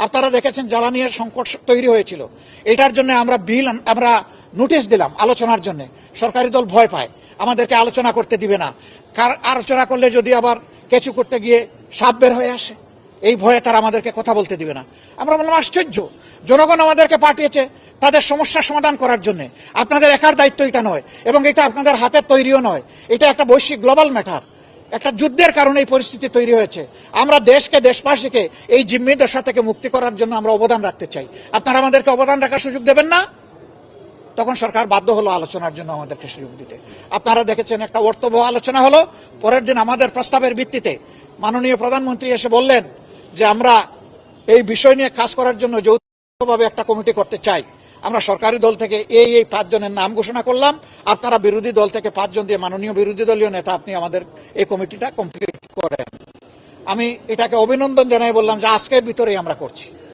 আপনারা দেখেছেন জ্বালানির সংকট তৈরি হয়েছিল, এটার জন্য আমরা নোটিশ দিলাম আলোচনার জন্য। সরকারি দল ভয় পায়, আমাদেরকে আলোচনা করতে দিবে না। আলোচনা করলে যদি আবার কেঁচু করতে গিয়ে সাপ বের হয়ে আসে, এই ভয়ে তারা আমাদেরকে কথা বলতে দিবে না। আমরা বললাম আশ্চর্য, জনগণ আমাদেরকে পাঠিয়েছে তাদের সমস্যার সমাধান করার জন্য। আপনাদের একার দায়িত্ব এটা নয়, এবং এটা আপনাদের হাতের তৈরিও নয়, এটা একটা বৈশ্বিক গ্লোবাল ম্যাটার। একটা যুদ্ধের কারণে এই পরিস্থিতি তৈরি হয়েছে। আমরা দেশকে, দেশবাসীকে এই জিম্মি দশা থেকে মুক্তি করার জন্য আমরা অবদান রাখতে চাই। আপনারা আমাদেরকে অবদান রাখার সুযোগ দেবেন না, তখন সরকার বাধ্য হলো আলোচনার জন্য আমাদেরকে সুযোগ দিতে। আপনারা দেখেছেন একটা অর্থবহ আলোচনা হলো। পরের দিন আমাদের প্রস্তাবের ভিত্তিতে মাননীয় প্রধানমন্ত্রী এসে বললেন যে আমরা এই বিষয় নিয়ে কাজ করার জন্য যৌথভাবে একটা কমিটি করতে চাই। আমরা সরকারি দল থেকে এই 5 জনের নাম ঘোষণা করলাম, আপনারা বিরোধী দল থেকে 5 জন দিয়ে, মাননীয় বিরোধী দলীয় নেতা আপনি আমাদের এই কমিটিটা কমপ্লিট করেন। আমি এটাকে অভিনন্দন জানাই, বললাম যে আজকের ভিতরেই আমরা করছি।